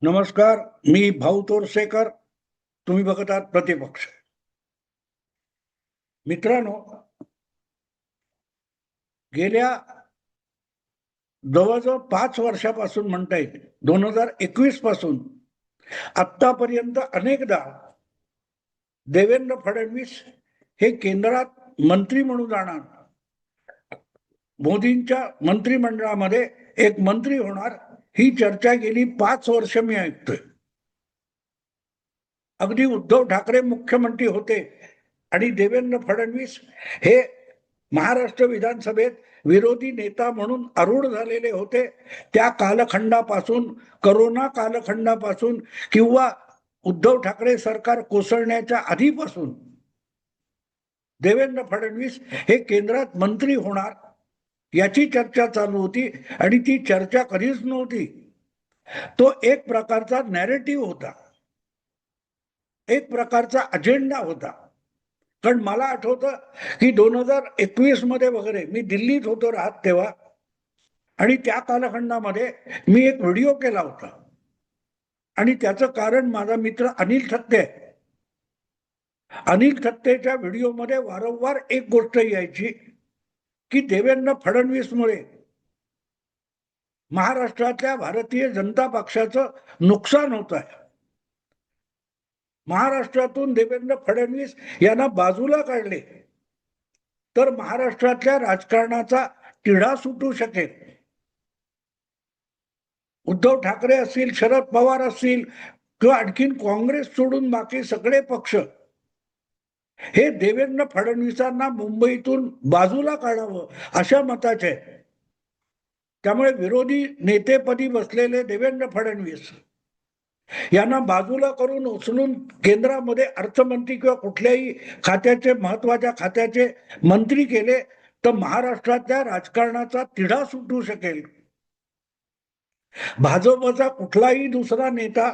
नमस्कार. मी भाऊ तोरसेकर. तुम्ही बघत आहात प्रतिपक्ष. मित्रांनो, गेल्या जवळजवळ 5 वर्षापासून म्हणता येईल, 2021 पासून आतापर्यंत अनेकदा देवेंद्र फडणवीस हे केंद्रात मंत्री म्हणून जाणार, मोदींच्या मंत्रिमंडळामध्ये एक मंत्री होणार, ही चर्चा गेली 5 वर्ष मी ऐकतोय. अगदी उद्धव ठाकरे मुख्यमंत्री होते आणि देवेंद्र फडणवीस हे महाराष्ट्र विधानसभेत विरोधी नेता म्हणून आरूढ झालेले होते. त्या कालखंडापासून, करोना कालखंडापासून किंवा उद्धव ठाकरे सरकार कोसळण्याच्या आधीपासून देवेंद्र फडणवीस हे केंद्रात मंत्री होणार याची चर्चा चालू होती. आणि ती चर्चा कधीच नव्हती, तो एक प्रकारचा नॅरेटिव्ह होता, एक प्रकारचा अजेंडा होता. कारण मला आठवतं की 2021 मध्ये वगैरे मी दिल्लीत होतो राहत तेव्हा, आणि त्या कालखंडामध्ये मी एक व्हिडिओ केला होता. आणि त्याचं कारण माझा मित्र अनिल थत्ते. अनिल थत्तेच्या व्हिडिओमध्ये वारंवार एक गोष्ट यायची की देवेंद्र फडणवीसमुळे महाराष्ट्रातल्या भारतीय जनता पक्षाचं नुकसान होत आहे. महाराष्ट्रातून देवेंद्र फडणवीस यांना बाजूला काढले तर महाराष्ट्रातल्या राजकारणाचा तिढा सुटू शकेल. उद्धव ठाकरे असतील, शरद पवार असतील किंवा आणखीन काँग्रेस सोडून बाकी सगळे पक्ष हे देवेंद्र फडणवीसांना मुंबईतून बाजूला काढावं अशा मताचे. त्यामुळे विरोधी नेतेपदी बसलेले देवेंद्र फडणवीस यांना बाजूला करून उचलून केंद्रामध्ये अर्थमंत्री किंवा कुठल्याही खात्याचे, महत्वाच्या खात्याचे मंत्री केले तर महाराष्ट्रातल्या राजकारणाचा तिढा सुटू शकेल. भाजपचा कुठलाही दुसरा नेता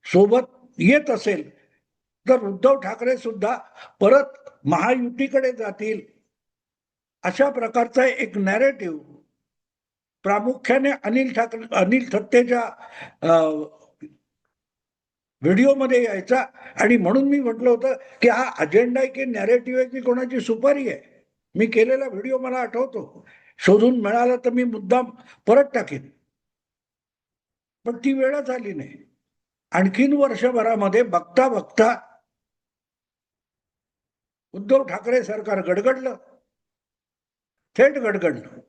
सोबत येत असेल तर उद्धव ठाकरे सुद्धा परत महायुतीकडे जातील अशा प्रकारचा एक नॅरेटिव्ह प्रामुख्याने अनिल थत्तेच्या व्हिडिओमध्ये यायचा. आणि म्हणून मी म्हटलं होतं की हा अजेंडा आहे की नॅरेटिव्ह आहे की कोणाची सुपारी आहे. मी केलेला व्हिडिओ मला आठवतो, शोधून मिळाला तर मी मुद्दाम परत टाकेन, पण ती वेळच आली नाही. आणखीन वर्षभरामध्ये बघता बघता उद्धव ठाकरे सरकार गडगडलं, थेट गडगडलं.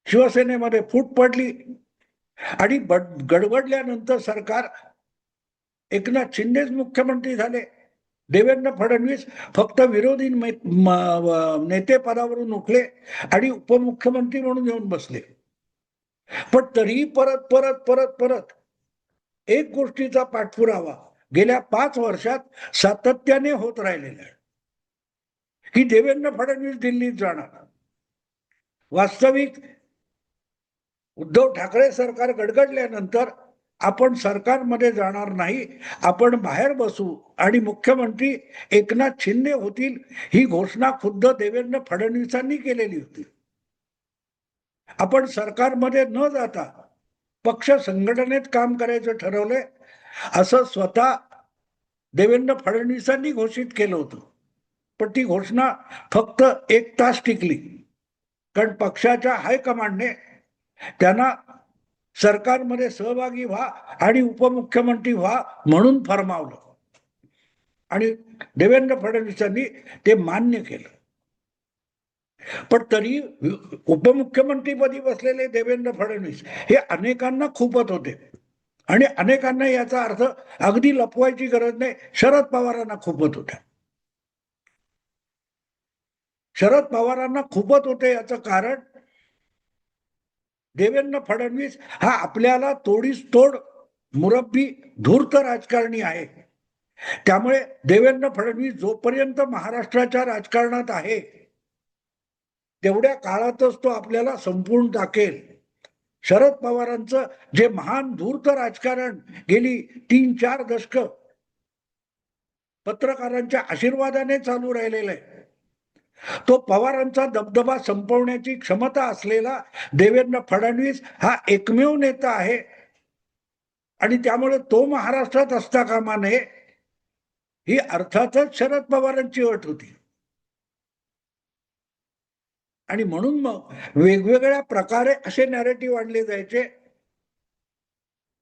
शिवसेनेमध्ये फूट पडली आणि गडगडल्यानंतर सरकार एकनाथ शिंदेच मुख्यमंत्री झाले. देवेंद्र फडणवीस फक्त विरोधी नेते पदावरून उठले आणि उपमुख्यमंत्री म्हणून येऊन बसले. पण तरीही परत परत परत परत एक गोष्टीचा पाठपुरावा गेल्या 5 वर्षात सातत्याने होत राहिलेला आहे की देवेंद्र फडणवीस दिल्लीत जाणार. वास्तविक उद्धव ठाकरे सरकार गडगडल्यानंतर आपण सरकारमध्ये जाणार नाही, आपण बाहेर बसू आणि मुख्यमंत्री एकनाथ शिंदे होतील, ही घोषणा खुद्द देवेंद्र फडणवीसांनी केलेली होती. आपण सरकारमध्ये न जाता पक्ष संघटनेत काम करायचं ठरवलंय असं स्वतः देवेंद्र फडणवीसांनी घोषित केलं होतं. पण ती घोषणा फक्त 1 तास टिकली, कारण पक्षाच्या हायकमांडने त्यांना सरकारमध्ये सहभागी व्हा आणि उपमुख्यमंत्री व्हा म्हणून फरमावलं. आणि देवेंद्र फडणवीसांनी ते मान्य केलं. पण तरी उपमुख्यमंत्रीपदी बसलेले देवेंद्र फडणवीस हे अनेकांना खूपत होते. आणि अनेकांना याचा अर्थ अगदी लपवायची गरज नाही, शरद पवारांना खूपत होत्या. शरद पवारांना खूपत होते याचं कारण देवेंद्र फडणवीस हा आपल्याला तोडीस तोड मुरब्बी धूर्त राजकारणी आहे. त्यामुळे देवेंद्र फडणवीस जोपर्यंत महाराष्ट्राच्या राजकारणात आहे तेवढ्या काळातच तो आपल्याला संपूर्ण टाकेल. शरद पवारांचं जे महान धूर्त राजकारण गेली 3-4 दशक पत्रकारांच्या आशीर्वादाने चालू राहिलेलं आहे, तो पवारांचा दबदबा संपवण्याची क्षमता असलेला देवेंद्र फडणवीस हा एकमेव नेता आहे आणि त्यामुळे तो महाराष्ट्रात असता कामा नये, ही अर्थातच शरद पवारांची अट होती. आणि म्हणून मग वेगवेगळ्या प्रकारे असे नॅरेटिव्ह आणले जायचे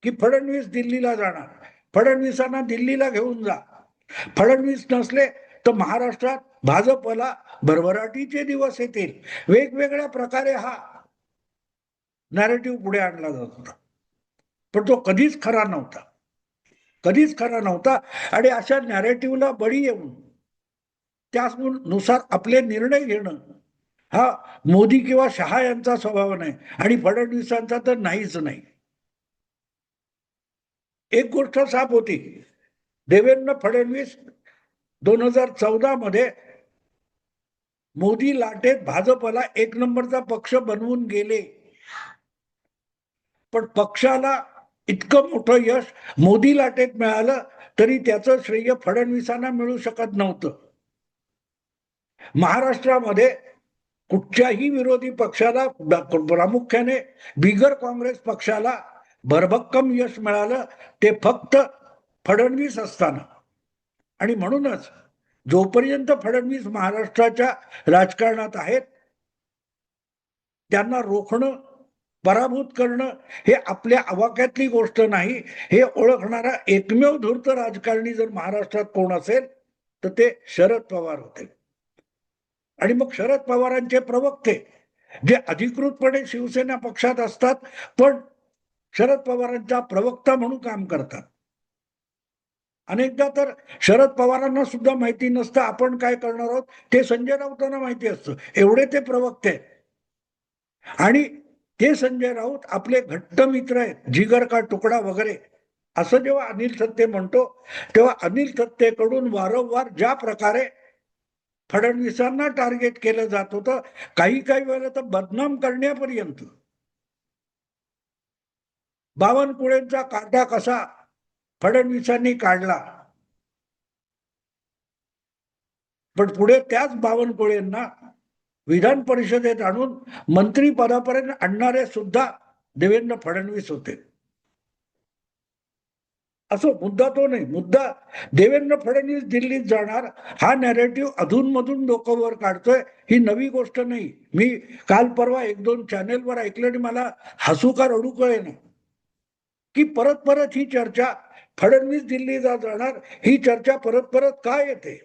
की फडणवीस दिल्लीला जाणार, फडणवीसांना दिल्लीला घेऊन जा, फडणवीस नसले तर महाराष्ट्रात भाजपला भरभराटीचे दिवस येतील. वेगवेगळ्या प्रकारे हा नॅरेटिव्ह पुढे आणला जात होता, पण तो कधीच खरा नव्हता, कधीच खरा नव्हता. आणि अशा नॅरेटिव्हला बळी येऊन त्यानुसार आपले निर्णय घेणं हा मोदी किंवा शहा यांचा स्वभाव नाही, आणि फडणवीसांचा तर नाहीच नाही. एक गोष्ट साफ होती, देवेंद्र फडणवीस 2014 मध्ये मोदी लाटेत भाजपला एक नंबरचा पक्ष बनवून गेले, पण पक्षाला इतकं मोठं यश मोदी लाटेत मिळालं तरी त्याचं श्रेय फडणवीसांना मिळू शकत नव्हतं. महाराष्ट्रामध्ये कुठच्याही विरोधी पक्षाला, प्रामुख्याने बिगर काँग्रेस पक्षाला भरभक्कम यश मिळालं ते फक्त फडणवीस असताना. आणि म्हणूनच जोपर्यंत फडणवीस महाराष्ट्राच्या राजकारणात आहेत त्यांना रोखणं, पराभूत करणं हे आपल्या आवाक्यातली गोष्ट नाही. हे ओळखणारा एकमेव धूर्त राजकारणी जर महाराष्ट्रात कोण असेल तर ते शरद पवार होते. आणि मग शरद पवारांचे प्रवक्ते जे अधिकृतपणे शिवसेना पक्षात असतात पण शरद पवारांचा प्रवक्ता म्हणून काम करतात. अनेकदा तर शरद पवारांना सुद्धा माहिती नसतं आपण काय करणार आहोत, ते संजय राऊतांना माहिती असतं, एवढे ते प्रवक्ते. आणि ते संजय राऊत आपले घट्ट मित्र आहेत, जिगर का तुकडा वगैरे असं जेव्हा अनिल थत्ते म्हणतो तेव्हा अनिल थत्तेकडून वारंवार ज्या प्रकारे फडणवीसांना टार्गेट केलं जात होतं, काही काही वेळेला तर बदनाम करण्यापर्यंत. बावनकुळेंचा काटा कसा फडणवीसांनी काढला, पण पुढे त्याच बावनकुळेंना विधान परिषदेत आणून मंत्री पदापर्यंत आणणारे सुद्धा देवेंद्र फडणवीस होते. असं मुद्दा तो नाही, मुद्दा देवेंद्र फडणवीस दिल्लीत जाणार हा नॅरेटिव्ह अधूनमधून डोकं वर काढतोय, ही नवी गोष्ट नाही. मी काल परवा एक दोन चॅनेलवर ऐकलं आणि मला हसू का रडू कळेना की परत परत ही चर्चा, फडणवीस दिल्लीला जाणार ही चर्चा परत परत का येते.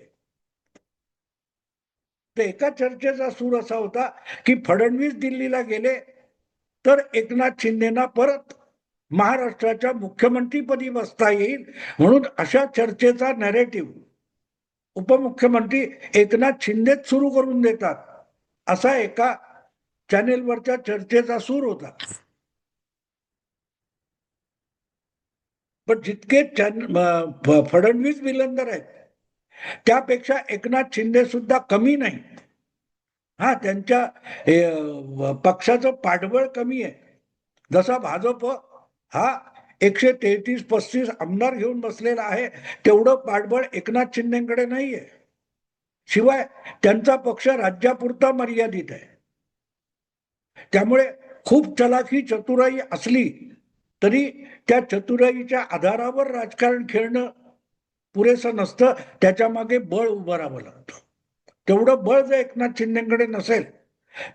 तर एका चर्चेचा सूर असा होता की फडणवीस दिल्लीला गेले तर एकनाथ शिंदेना परत महाराष्ट्राच्या मुख्यमंत्रीपदी बसता येईल, म्हणून अशा चर्चेचा नॅरेटिव्ह उपमुख्यमंत्री एकनाथ शिंदेच सुरू करून देतात, असा एका चॅनेलवरच्या चर्चेचा सूर होता. पण जितके फडणवीस विलंदर आहेत त्यापेक्षा एकनाथ शिंदे सुद्धा कमी नाही. हा, त्यांच्या पक्षाचं पाठबळ कमी आहे. जसा भाजप हा 133-35 आमदार घेऊन बसलेला आहे तेवढं पाठबळ एकनाथ शिंदेकडे नाहीये. शिवाय त्यांचा पक्ष राज्यापुरता मर्यादित आहे. त्यामुळे खूप चलाखी चतुराई असली तरी त्या चतुराईच्या आधारावर राजकारण खेळणं पुरेसं नसतं, त्याच्या मागे बळ उभं राहावं लागतं. तेवढं बळ जर एकनाथ शिंदेकडे नसेल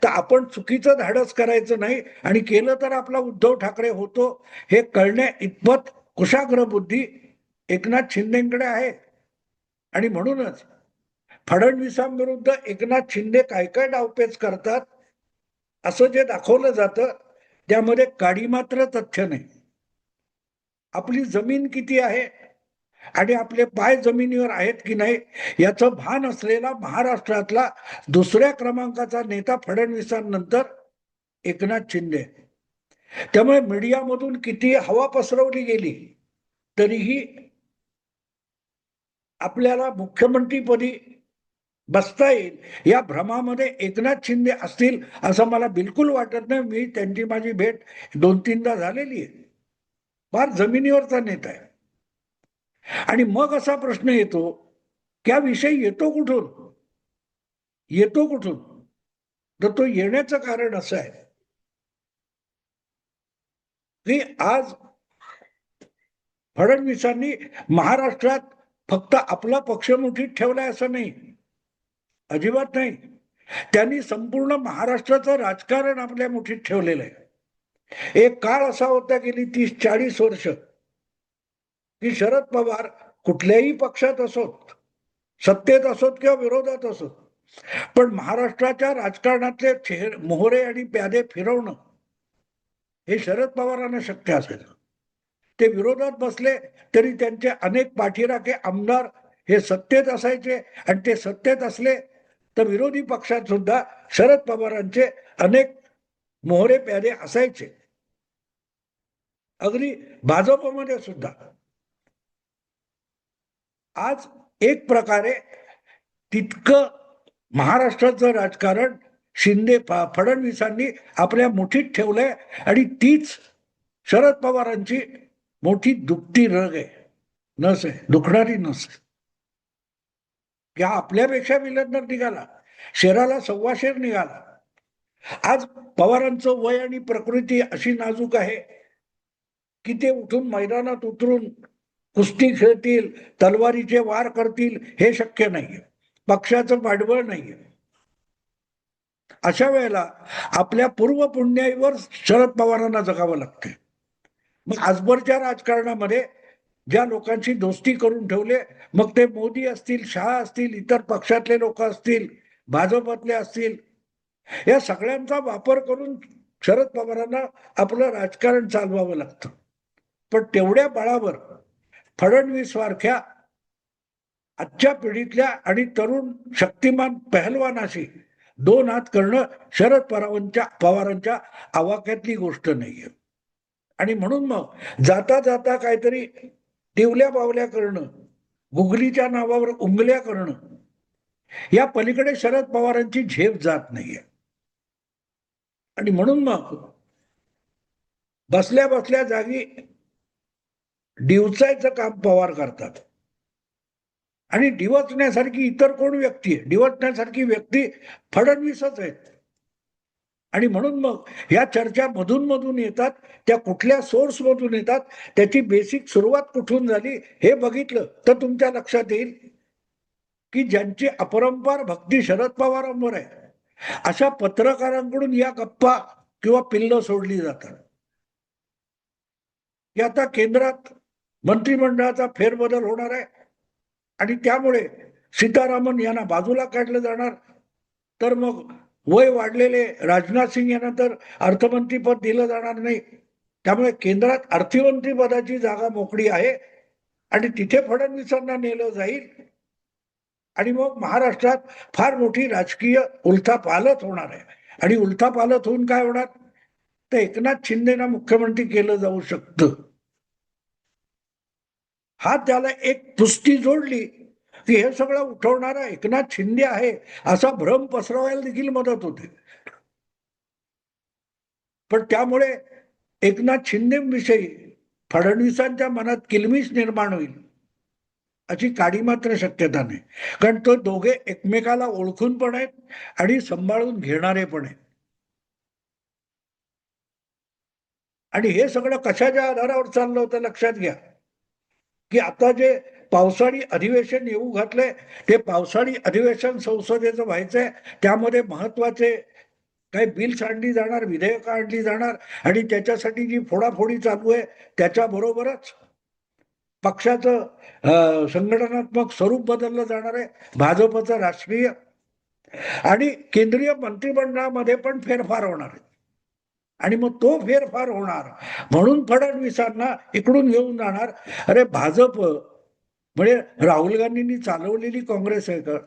तर आपण चुकीचं धाडस करायचं नाही, आणि केलं तर आपला उद्धव ठाकरे होतो हे कळण्या इतपत कुशाग्र बुद्धी एकनाथ शिंदेकडे आहे. आणि म्हणूनच फडणवीसांविरुद्ध एकनाथ शिंदे काय काय डावपेच करतात असं जे दाखवलं जातं त्यामध्ये काडी मात्र तथ्य नाही. आपली जमीन किती आहे आणि आपले पाय जमिनीवर आहेत की नाही याचं भान असलेला महाराष्ट्रातला दुसऱ्या क्रमांकाचा नेता फडणवीसांनंतर एकनाथ शिंदे. त्यामुळे मीडियामधून किती हवा पसरवली गेली तरीही आपल्याला मुख्यमंत्रीपदी बसता येईल या भ्रमामध्ये एकनाथ शिंदे असतील असं मला बिलकुल वाटत नाही. मी त्यांची माझी भेट 2-3दा झालेली आहे. फार जमिनीवरचा नेता आहे. आणि मग असा प्रश्न येतो की हा विषय येतो कुठून, येतो कुठून. तर तो येण्याचं कारण असं आहे की आज फडणवीसांनी महाराष्ट्रात फक्त आपला पक्ष मुठीत ठेवलाय असं नाही, अजिबात नाही. त्यांनी संपूर्ण महाराष्ट्राचं राजकारण आपल्या मुठीत ठेवलेलं आहे. एक काळ असा होता गेली 30-40 वर्ष की शरद पवार कुठल्याही पक्षात असोत, सत्तेत असोत किंवा विरोधात असोत, पण महाराष्ट्राच्या राजकारणातले मोहरे आणि प्यादे फिरवणं हे शरद पवारांना शक्य असेल. ते विरोधात बसले तरी त्यांचे अनेक पाठीराखे आमदार हे सत्तेत असायचे, आणि ते सत्तेत असले तर विरोधी पक्षात सुद्धा शरद पवारांचे अनेक मोहरे प्यादे असायचे. अगदी भाजपमध्ये सुद्धा आज एक प्रकारे तितकं महाराष्ट्राचं राजकारण फडणवीसांनी आपल्या मुठीत ठेवलंय, आणि तीच शरद पवारांची मोठी दुखती रग आहे, नस आहे, दुखणारी नस. या आपल्यापेक्षा विलंडर निघाला, शेराला 1.25 शेर निघाला. आज पवारांचं वय आणि प्रकृती अशी नाजूक आहे की ते उठून मैदानात उतरून कुस्ती खेळतील, तलवारीचे वार करतील हे शक्य नाहीये, पक्षाचं पाठबळ नाहीये. अशा वेळेला आपल्या पूर्व पुण्याईवर शरद पवारांना जगावं लागते. मग आजवरच्या राजकारणामध्ये ज्या लोकांची दोस्ती करून ठेवले, मग ते मोदी असतील, शहा असतील, इतर पक्षातले लोक असतील, भाजपतले असतील, या सगळ्यांचा वापर करून शरद पवारांना आपलं राजकारण चालवावं लागतं. पण तेवढ्या बळावर फडणवीस सारख्या आजच्या पिढीतल्या आणि तरुण शक्तिमान पहलवानाशी 2 हात करणं शरद पवारांच्या आवाक्यातली गोष्ट नाहीये. आणि म्हणून मग जाता जाता काहीतरी टिवल्या बावल्या करणं, गुगलीच्या नावावर उंगल्या करणं, या पलीकडे शरद पवारांची झेप जात नाहीये. आणि म्हणून मग बसल्या बसल्या जागी डिवचायचं काम पवार करतात. आणि डिवचण्यासारखी इतर कोण व्यक्ती आहे? डिवचण्यासारखी व्यक्ती फडणवीसच आहेत. आणि म्हणून मग ह्या चर्चा मधून मधून येतात, त्या कुठल्या सोर्स मधून येतात, त्याची बेसिक सुरुवात कुठून झाली हे बघितलं तर तुमच्या लक्षात येईल की ज्यांची अपरंपार भक्ती शरद पवारांवर आहे, अशा पत्रकारांकडून या गप्पा किंवा पिल्ल सोडली जातात की आता केंद्रात मंत्रिमंडळाचा फेरबदल होणार आहे आणि त्यामुळे सीतारामन यांना बाजूला काढलं जाणार, तर मग वय वाढलेले राजनाथ सिंग यांना तर अर्थमंत्री पद दिलं जाणार नाही, त्यामुळे केंद्रात अर्थमंत्री पदाची जागा मोकळी आहे आणि तिथे फडणवीसांना नेलं जाईल. आणि मग महाराष्ट्रात फार मोठी राजकीय उलथापालथ होणार आहे. आणि उलथापालथ होऊन काय होणार, तर एकनाथ शिंदेना मुख्यमंत्री केलं जाऊ शकतं. हा त्याला एक पुस्ती जोडली की हे सगळं उठवणारा एकनाथ शिंदे आहे असा भ्रम पसरवायला देखील मदत होते. पण त्यामुळे एकनाथ शिंदेविषयी फडणवीसांच्या मनात किलमिश निर्माण होईल अशी काडी मात्र शक्यता नाही, कारण तो दोघे एकमेकाला ओळखून पण आहेत आणि सांभाळून घेणारे पण आहेत. आणि हे सगळं कशाच्या आधारावर चाललं होतं लक्षात घ्या की आता जे पावसाळी अधिवेशन येऊ घातलंय, ते पावसाळी अधिवेशन संसदेचं व्हायचंय, त्यामध्ये महत्वाचे काही बिल्स आणली जाणार, विधेयकं आणली जाणार, आणि त्याच्यासाठी जी फोडाफोडी चालू आहे त्याच्याबरोबरच पक्षाचं संघटनात्मक स्वरूप बदललं जाणार आहे, भाजपचं राष्ट्रीय आणि केंद्रीय मंत्रिमंडळामध्ये पण फेरफार होणार आहे. आणि मग तो फेरफार होणार म्हणून फडणवीसांना इकडून घेऊन जाणार. अरे भाजप म्हणजे राहुल गांधींनी चालवलेली काँग्रेस आहे का?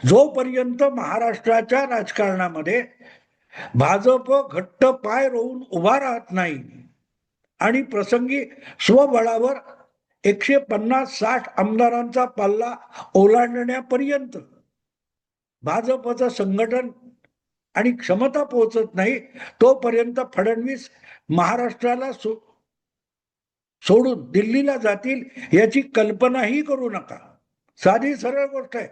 जोपर्यंत महाराष्ट्राच्या राजकारणामध्ये भाजप घट्ट पाय रोवून उभा राहत नाही आणि प्रसंगी स्वबळावर 150-60 आमदारांचा पल्ला ओलांडण्यापर्यंत भाजपचं संघटन आणि क्षमता पोहोचत नाही, तोपर्यंत फडणवीस महाराष्ट्राला सोडून दिल्लीला जातील याची कल्पनाही करू नका. साधी सरळ गोष्ट आहे.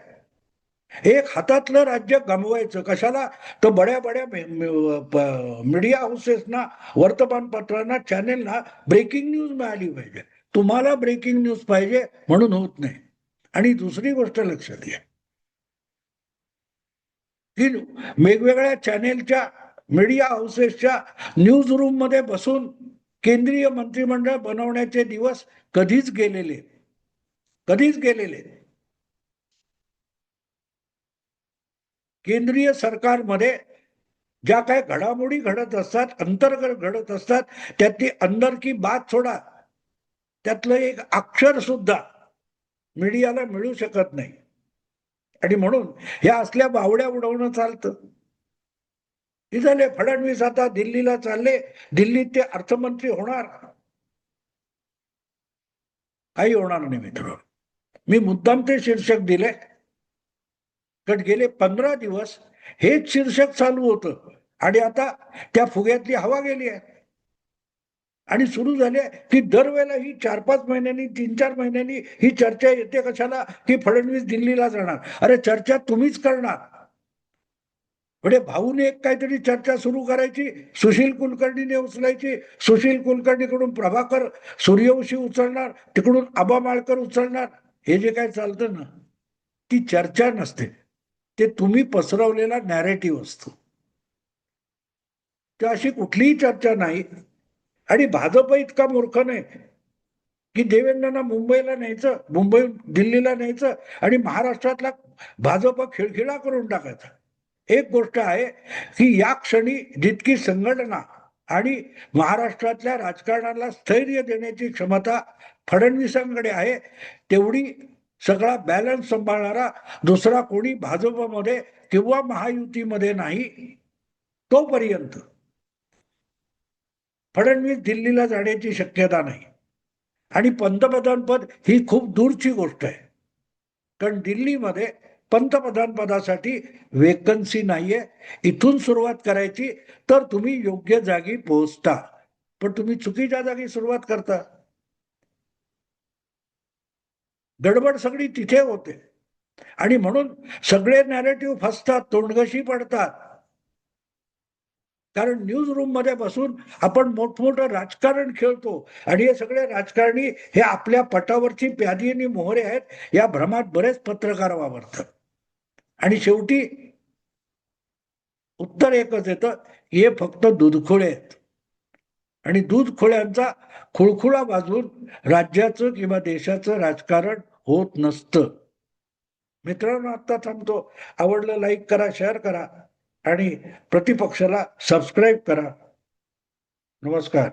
एक हातातलं राज्य गमवायचं कशाला, तर बड्या बड्या मीडिया हाऊसेसना, वर्तमानपत्रांना, चॅनेलना ब्रेकिंग न्यूज मिळाली पाहिजे. तुम्हाला ब्रेकिंग न्यूज पाहिजे म्हणून होत नाही. आणि दुसरी गोष्ट लक्षात घ्या की वेगवेगळ्या चॅनेलच्या, मीडिया हाऊसेसच्या न्यूज रूम मध्ये बसून केंद्रीय मंत्रिमंडळ बनवण्याचे दिवस कधीच गेलेले, कधीच गेलेले. केंद्रीय सरकारमध्ये ज्या काही घडामोडी घडत असतात, अंतर्गत घडत असतात, त्यातली अंदर की बात सोडा, त्यातलं एक अक्षर सुद्धा मीडियाला मिळू शकत नाही. आणि म्हणून ह्या असल्या बावड्या उडवणं चालतं. हे झाले फडणवीस आता दिल्लीला चालले, दिल्लीत ते अर्थमंत्री होणार. काही होणार नाही मित्र. मी मुद्दाम ते शीर्षक दिले, कारण गेले 15 दिवस हेच शीर्षक चालू होतं आणि आता त्या फुग्यातली हवा गेली आहे. आणि सुरू झाले की दरवेळेला ही 4-5 महिन्यांनी, 3-4 महिन्यांनी ही चर्चा येते कशाला, की फडणवीस दिल्लीला जाणार. अरे चर्चा तुम्हीच करणार. म्हणजे भाऊने एक काहीतरी चर्चा सुरू करायची, सुशील कुलकर्णीने उचलायची, सुशील कुलकर्णीकडून प्रभाकर सूर्यवंशी उचलणार, तिकडून आबा माळकर उचलणार. हे जे काय चालतं ना, ती चर्चा नसते, ते तुम्ही पसरवलेला नॅरेटिव्ह असतो. तर अशी कुठलीही चर्चा नाही. आणि भाजप इतका मूर्ख नाही की देवेंद्रना मुंबईला न्यायचं, मुंबई दिल्लीला न्यायचं आणि महाराष्ट्रातला भाजप खिळखिळा करून टाकायचा. एक गोष्ट आहे की या क्षणी जितकी संघटना आणि महाराष्ट्रातल्या राजकारणाला स्थैर्य देण्याची क्षमता फडणवीसांकडे आहे, तेवढी सगळा बॅलन्स सांभाळणारा दुसरा कोणी भाजपमध्ये किंवा महायुतीमध्ये नाही. तोपर्यंत फडणवीस दिल्लीला जाण्याची शक्यता नाही. आणि पंतप्रधान पद ही खूप दूरची गोष्ट आहे, कारण दिल्लीमध्ये पंतप्रधान पदासाठी वेकन्सी नाहीये. इथून सुरुवात करायची तर तुम्ही योग्य जागी पोहोचता, पण तुम्ही चुकीच्या जागी सुरुवात करता. गडबड सगळी तिथे होते आणि म्हणून सगळे नॅरेटिव्ह फसतात, तोंडघशी पडतात. कारण न्यूज रूम मध्ये बसून आपण मोठमोठं राजकारण खेळतो आणि हे सगळे राजकारणी हे आपल्या पटावरची प्यादी आणि मोहरे आहेत, या भ्रमात बरेच पत्रकार वावरतात. आणि शेवटी उत्तर एकच येतं, हे फक्त दूधखोळे आहेत. आणि दूधखोळ्यांचा खुळखुळा वाजवून राज्याचं किंवा देशाचं राजकारण होत नसतं. मित्रांनो, आता थांबतो. आवडलं लाईक करा, शेअर करा आणि प्रतिपक्षाला सबस्क्राईब करा. नमस्कार.